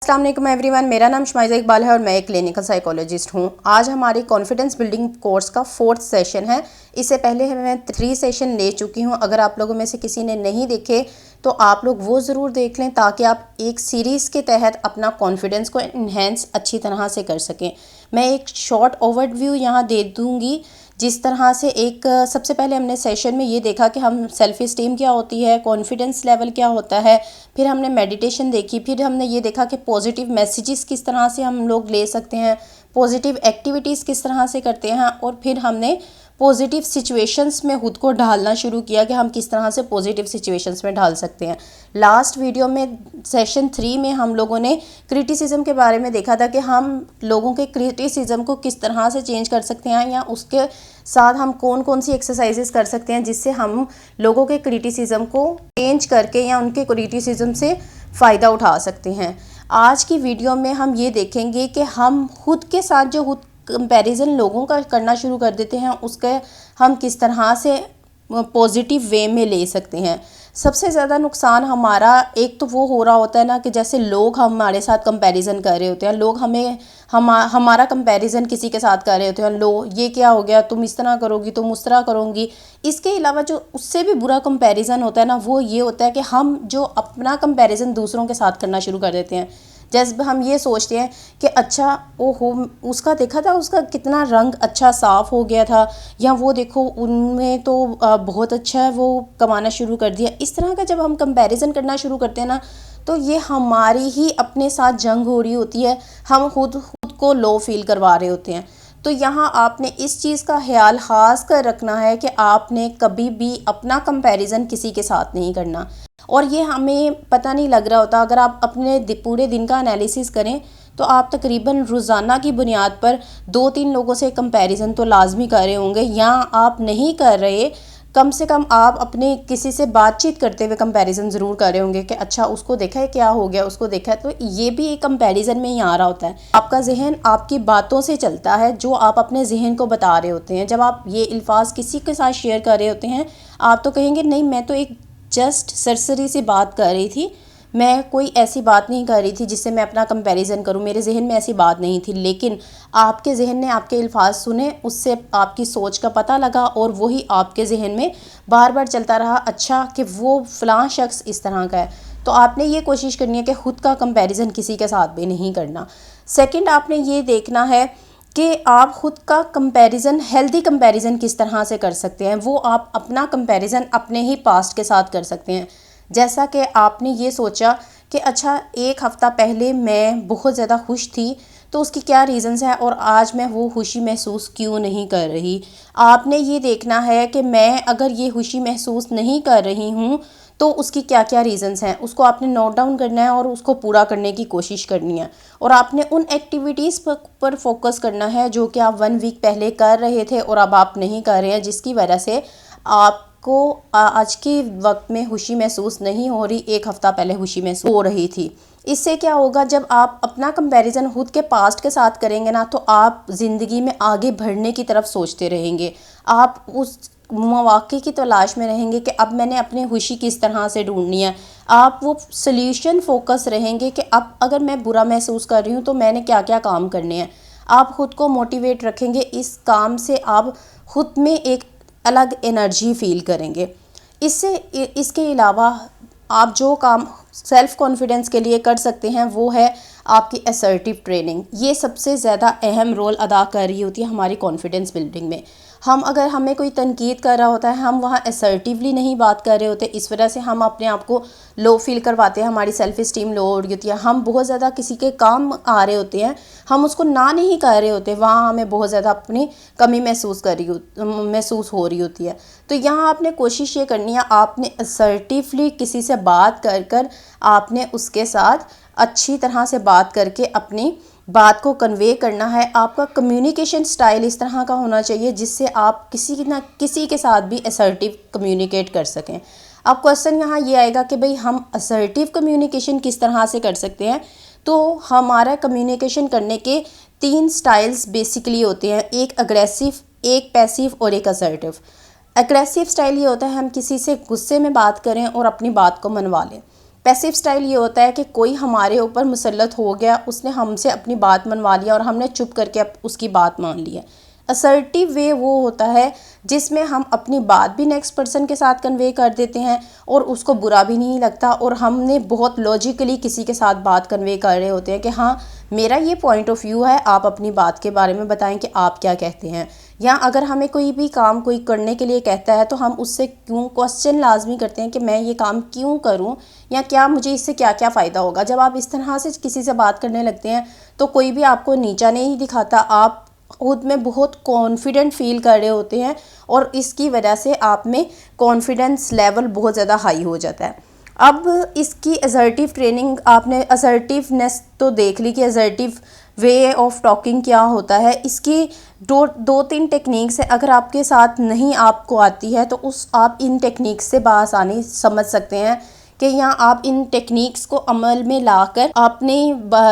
अस्सलाम वालेकुम एवरीवन, मेरा नाम शुमाइज़ा इकबाल है और मैं एक क्लिनिकल साइकोलॉजिस्ट हूँ। आज हमारी कॉन्फिडेंस बिल्डिंग कोर्स का 4th सेशन है। इससे पहले मैं 3 सेशन ले चुकी हूँ। अगर आप लोगों में से किसी ने नहीं देखे तो आप लोग वो ज़रूर देख लें ताकि आप एक सीरीज़ के तहत अपना कॉन्फिडेंस को इन्हेंस अच्छी तरह से कर सकें। मैं एक शॉर्ट ओवरव्यू यहाँ दे दूँगी। जिस तरह से सबसे पहले हमने सेशन में ये देखा कि हम सेल्फ इस्टीम क्या होती है, कॉन्फिडेंस लेवल क्या होता है, फिर हमने मेडिटेशन देखी, फिर हमने ये देखा कि पॉजिटिव मैसेजेस किस तरह से हम लोग ले सकते हैं, पॉजिटिव एक्टिविटीज़ किस तरह से करते हैं, और फिर हमने पॉजिटिव सिचुएशंस में खुद को ढालना शुरू किया कि हम किस तरह से पॉजिटिव सिचुएशंस में ढाल सकते हैं। लास्ट वीडियो में सेशन 3 में हम लोगों ने क्रिटिसिज्म के बारे में देखा था कि हम लोगों के क्रिटिसिज्म को किस तरह से चेंज कर सकते हैं, या उसके साथ हम कौन कौन सी एक्सरसाइजेस कर सकते हैं जिससे हम लोगों के क्रिटिसिज्म को चेंज करके या उनके क्रिटिसिज्म से फ़ायदा उठा सकते हैं। आज की वीडियो में हम ये देखेंगे कि हम खुद के साथ जो खुद कंपैरिजन लोगों का करना शुरू कर देते हैं उसके हम किस तरह से पॉजिटिव वे में ले सकते हैं। सबसे ज़्यादा नुकसान हमारा एक तो वो हो रहा होता है ना कि जैसे लोग हमारे साथ कंपैरिजन कर रहे होते हैं, लोग हमारा कंपैरिजन किसी के साथ कर रहे होते हैं, लो ये क्या हो गया, तुम इस तरह करोगी, तुम उस तरह करोगी। इसके अलावा जो उससे भी बुरा कंपैरिजन होता है ना, वो ये होता है कि हम जो अपना कंपैरिजन दूसरों के साथ करना शुरू कर देते हैं। जैसे हम ये सोचते हैं कि अच्छा ओहो उसका देखा था, उसका कितना रंग अच्छा साफ़ हो गया था, या वो देखो उनमें तो बहुत अच्छा है, वो कमाना शुरू कर दिया। इस तरह का जब हम कंपैरिजन करना शुरू करते हैं ना, तो ये हमारी ही अपने साथ जंग हो रही होती है, हम खुद को लो फील करवा रहे होते हैं। तो यहाँ आपने इस चीज़ का ख्याल ख़ास कर रखना है कि आपने कभी भी अपना कंपैरिजन किसी के साथ नहीं करना। और ये हमें पता नहीं लग रहा होता, अगर आप अपने पूरे दिन का एनालिसिस करें तो आप तकरीबन रोज़ाना की बुनियाद पर 2-3 लोगों से कंपैरिजन तो लाजमी कर रहे होंगे, या आप नहीं कर रहे, कम से कम आप अपने किसी से बातचीत करते हुए कंपैरिजन ज़रूर कर रहे होंगे कि अच्छा उसको देखा है क्या हो गया, उसको देखा है। तो ये भी एक कंपैरिजन में ही आ रहा होता है। आपका जहन आपकी बातों से चलता है, जो आप अपने जहन को बता रहे होते हैं। जब आप ये अल्फाज किसी के साथ शेयर कर रहे होते हैं, आप तो कहेंगे नहीं मैं तो एक जस्ट सरसरी सी बात कर रही थी, मैं कोई ऐसी बात नहीं कर रही थी जिससे मैं अपना कंपैरिजन करूं, मेरे जहन में ऐसी बात नहीं थी। लेकिन आपके जहन ने आपके अल्फाज सुने, उससे आपकी सोच का पता लगा, और वही आपके जहन में बार बार चलता रहा, अच्छा कि वो फ़लाँ शख्स इस तरह का है। तो आपने ये कोशिश करनी है कि ख़ुद का कंपैरिजन किसी के साथ भी नहीं करना। सेकेंड, आपने ये देखना है कि आप ख़ुद का कंपैरिजन, हेल्दी कंपैरिजन किस तरह से कर सकते हैं। वो आप अपना कंपैरिजन अपने ही पास्ट के साथ कर सकते हैं। जैसा कि आपने ये सोचा कि अच्छा 1 हफ़्ता पहले मैं बहुत ज़्यादा खुश थी, तो उसकी क्या रीज़न्स हैं, और आज मैं वो खुशी महसूस क्यों नहीं कर रही। आपने ये देखना है कि मैं अगर ये खुशी महसूस नहीं कर रही हूँ तो उसकी क्या क्या रीज़न्स हैं, उसको आपने नोट डाउन करना है और उसको पूरा करने की कोशिश करनी है। और आपने उन एक्टिविटीज़ पर फोकस करना है जो कि आप 1 वीक पहले कर रहे थे और अब आप नहीं कर रहे हैं, जिसकी वजह से आपको आज के वक्त में खुशी महसूस नहीं हो रही, 1 हफ़्ता पहले खुशी महसूस हो रही थी। इससे क्या होगा, जब आप अपना कंपैरिजन खुद के पास्ट के साथ करेंगे ना, तो आप ज़िंदगी में आगे बढ़ने की तरफ सोचते रहेंगे। आप उस मौके की तलाश में रहेंगे कि अब मैंने अपनी खुशी किस तरह से ढूंढनी है। आप वो सल्यूशन फोकस रहेंगे कि अब अगर मैं बुरा महसूस कर रही हूँ तो मैंने क्या क्या काम करने हैं। आप ख़ुद को मोटिवेट रखेंगे, इस काम से आप ख़ुद में एक अलग एनर्जी फील करेंगे। इसके अलावा आप जो काम सेल्फ़ कॉन्फिडेंस के लिए कर सकते हैं वो है आपकी असर्टिव ट्रेनिंग। ये सबसे ज़्यादा अहम रोल अदा कर रही होती है हमारी कॉन्फिडेंस बिल्डिंग में। अगर हमें कोई तनकीद कर रहा होता है, हम वहाँ असर्टिवली नहीं बात कर रहे होते, इस वजह से हम अपने आप को लो फील करवाते हैं, हमारी सेल्फ इस्टीम लो हो रही होती है। हम बहुत ज़्यादा किसी के काम आ रहे होते हैं, हम उसको ना नहीं कर रहे होते, वहाँ हमें बहुत ज़्यादा अपनी कमी महसूस हो रही होती है। तो यहाँ आपने कोशिश ये करनी है, आपने असर्टिवली किसी से बात कर आपने उसके साथ अच्छी तरह से बात करके अपनी बात को कन्वे करना है। आपका कम्युनिकेशन स्टाइल इस तरह का होना चाहिए जिससे आप किसी के साथ भी असर्टिव कम्युनिकेट कर सकें। अब क्वेश्चन यहाँ ये आएगा कि भाई हम असर्टिव कम्युनिकेशन किस तरह से कर सकते हैं। तो हमारा कम्युनिकेशन करने के 3 स्टाइल्स बेसिकली होते हैं, एक अग्रेसिव, एक पैसिव और एक असर्टिव। अग्रेसिव स्टाइल ये होता है हम किसी से गुस्से में बात करें और अपनी बात को मनवा लें। पैसिव स्टाइल ये होता है कि कोई हमारे ऊपर मुसल्लत हो गया, उसने हमसे अपनी बात मनवा लिया और हमने चुप करके उसकी बात मान ली है। असर्टिव वे वो होता है जिसमें हम अपनी बात भी नेक्स्ट पर्सन के साथ कन्वे कर देते हैं और उसको बुरा भी नहीं लगता, और हमने बहुत लॉजिकली किसी के साथ बात कन्वे कर रहे होते हैं कि हाँ मेरा ये पॉइंट ऑफ व्यू है, आप अपनी बात के बारे में बताएं कि आप क्या कहते हैं। या अगर हमें कोई भी काम कोई करने के लिए कहता है तो हम उससे क्यों क्वेश्चन लाजमी करते हैं कि मैं ये काम क्यों करूं, या क्या मुझे इससे क्या क्या फ़ायदा होगा। जब आप इस तरह से किसी से बात करने लगते हैं तो कोई भी आपको नीचा नहीं दिखाता, आप खुद में बहुत कॉन्फिडेंट फील कर रहे होते हैं और इसकी वजह से आप में कॉन्फिडेंस लेवल बहुत ज़्यादा हाई हो जाता है। अब इसकी असर्टिव ट्रेनिंग, आपने असर्टिवनेस तो देख ली कि असर्टिव वे ऑफ टॉकिंग क्या होता है। इसकी दो तीन टेक्निक्स है, अगर आपके साथ नहीं आपको आती है तो आप इन टेक्निक्स से बासानी समझ सकते हैं कि यहाँ आप इन टेक्निक्स को अमल में लाकर अपने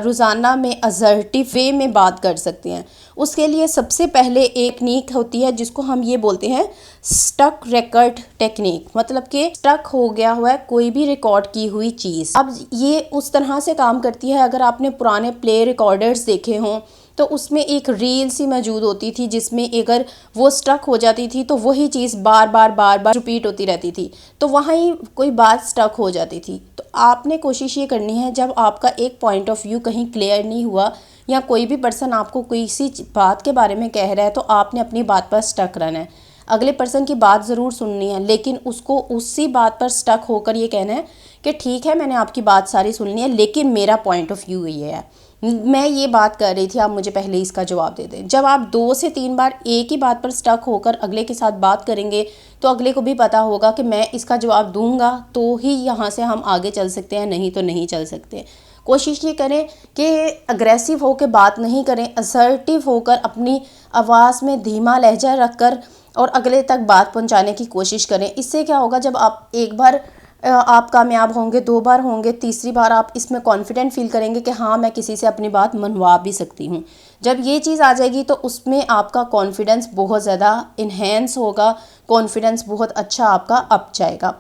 रोज़ाना में असर्टिव वे में बात कर सकते हैं। उसके लिए सबसे पहले एक टेक्निक होती है जिसको हम ये बोलते हैं स्टक रिकॉर्ड टेक्निक, मतलब कि स्टक हो गया हुआ है कोई भी रिकॉर्ड की हुई चीज़। अब ये उस तरह से काम करती है, अगर आपने पुराने प्ले रिकॉर्डर्स देखे हों तो उसमें एक रील सी मौजूद होती थी जिसमें अगर वो स्टक हो जाती थी तो वही चीज़ बार बार रिपीट होती रहती थी, तो वहाँ ही कोई बात स्टक हो जाती थी। तो आपने कोशिश ये करनी है, जब आपका एक पॉइंट ऑफ व्यू कहीं क्लियर नहीं हुआ या कोई भी पर्सन आपको किसी बात के बारे में कह रहा है तो आपने अपनी बात पर स्टक रहना है। अगले पर्सन की बात ज़रूर सुननी है, लेकिन उसको उसी बात पर स्टक होकर ये कहना है कि ठीक है मैंने आपकी बात सारी सुननी है लेकिन मेरा पॉइंट ऑफ व्यू ये है, मैं ये बात कर रही थी, आप मुझे पहले इसका जवाब दे दें। जब आप 2 से 3 बार एक ही बात पर स्टक होकर अगले के साथ बात करेंगे तो अगले को भी पता होगा कि मैं इसका जवाब दूंगा तो ही यहाँ से हम आगे चल सकते हैं, नहीं तो नहीं चल सकते। कोशिश ये करें कि अग्रेसिव होकर बात नहीं करें, असर्टिव होकर अपनी आवाज़ में धीमा लहजा रखकर और अगले तक बात पहुँचाने की कोशिश करें। इससे क्या होगा, जब आप एक बार आप कामयाब होंगे, 2 बार होंगे, तीसरी बार आप इसमें कॉन्फिडेंट फील करेंगे कि हाँ मैं किसी से अपनी बात मनवा भी सकती हूँ। जब ये चीज़ आ जाएगी तो उसमें आपका कॉन्फिडेंस बहुत ज़्यादा इन्हेंस होगा, कॉन्फिडेंस बहुत अच्छा आपका अप जाएगा।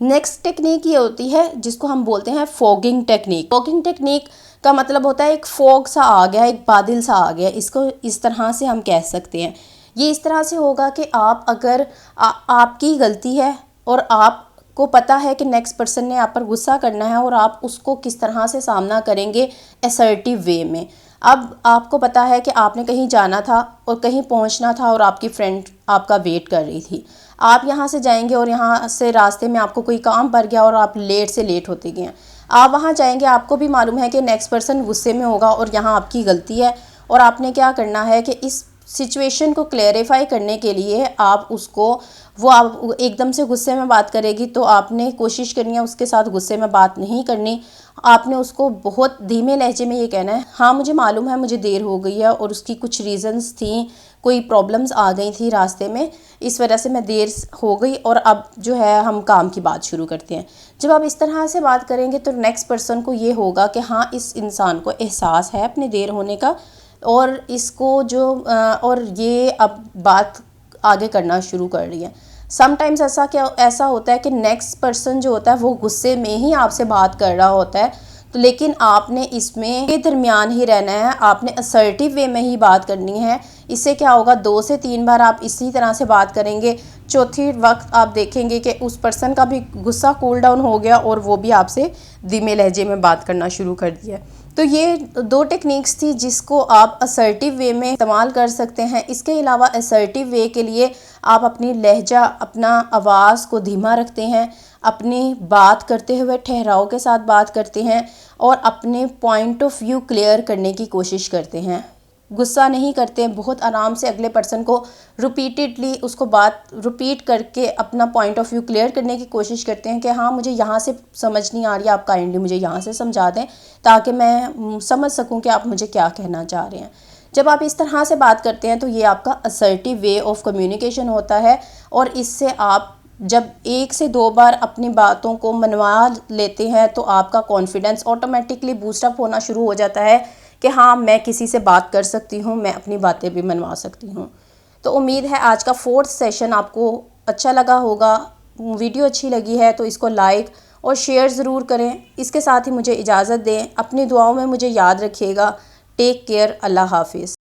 नेक्स्ट टेक्निक ये होती है जिसको हम बोलते हैं फॉगिंग टेक्निक। फॉगिंग टेक्निक का मतलब होता है एक फॉग सा आ गया, एक बादल सा आ गया, इसको इस तरह से हम कह सकते हैं। ये इस तरह से होगा कि आप अगर आपकी गलती है और आप को पता है कि नेक्स्ट पर्सन ने आप पर गुस्सा करना है और आप उसको किस तरह से सामना करेंगे असर्टिव वे में। अब आपको पता है कि आपने कहीं जाना था और कहीं पहुंचना था और आपकी फ्रेंड आपका वेट कर रही थी। आप यहाँ से जाएंगे और यहाँ से रास्ते में आपको कोई काम पड़ गया और आप लेट से लेट होते गए। आप वहाँ जाएंगे, आपको भी मालूम है कि नेक्स्ट पर्सन गुस्से में होगा और यहाँ आपकी गलती है, और आपने क्या करना है कि इस सिचुएशन को क्लैरिफाई करने के लिए आप उसको, वो आप एकदम से गुस्से में बात करेगी तो आपने कोशिश करनी है उसके साथ गुस्से में बात नहीं करनी। आपने उसको बहुत धीमे लहजे में ये कहना है, हाँ मुझे मालूम है मुझे देर हो गई है और उसकी कुछ रीज़न्स थी, कोई प्रॉब्लम्स आ गई थी रास्ते में, इस वजह से मैं देर हो गई और अब जो है हम काम की बात शुरू करते हैं। जब आप इस तरह से बात करेंगे तो नेक्स्ट पर्सन को ये होगा कि हाँ इस इंसान को एहसास है अपने देर होने का, और इसको जो और ये अब बात आगे करना शुरू कर रही है। समटाइम्स ऐसा होता है कि नेक्स्ट पर्सन जो होता है वो गुस्से में ही आपसे बात कर रहा होता है, तो लेकिन आपने इसमें के दरमियान ही रहना है, आपने असर्टिव वे में ही बात करनी है। इससे क्या होगा, 2 से 3 बार आप इसी तरह से बात करेंगे, चौथी वक्त आप देखेंगे कि उस पर्सन का भी गुस्सा कूल डाउन हो गया और वो भी आपसे धीमे लहजे में बात करना शुरू कर दिया। तो ये 2 टेक्निक्स थी जिसको आप असर्टिव वे में इस्तेमाल कर सकते हैं। इसके अलावा असर्टिव वे के लिए आप अपनी लहजा, अपना आवाज़ को धीमा रखते हैं, अपनी बात करते हुए ठहराव के साथ बात करते हैं और अपने पॉइंट ऑफ व्यू क्लियर करने की कोशिश करते हैं। गुस्सा नहीं करते, बहुत आराम से अगले पर्सन को रिपीटेडली उसको बात रिपीट करके अपना पॉइंट ऑफ व्यू क्लियर करने की कोशिश करते हैं कि हाँ मुझे यहाँ से समझ नहीं आ रही, आप काइंडली मुझे यहाँ से समझा दें ताकि मैं समझ सकूँ कि आप मुझे क्या कहना चाह रहे हैं। जब आप इस तरह से बात करते हैं तो ये आपका असर्टिव वे ऑफ कम्युनिकेशन होता है, और इससे आप जब 1 से 2 बार अपनी बातों को मनवा लेते हैं तो आपका कॉन्फिडेंस ऑटोमेटिकली बूस्टअप होना शुरू हो जाता है कि हाँ मैं किसी से बात कर सकती हूँ, मैं अपनी बातें भी मनवा सकती हूँ। तो उम्मीद है आज का 4th सेशन आपको अच्छा लगा होगा। वीडियो अच्छी लगी है तो इसको लाइक और शेयर ज़रूर करें। इसके साथ ही मुझे इजाज़त दें। अपनी दुआओं में मुझे याद रखिएगा। Take care. अल्लाह हाफिज़।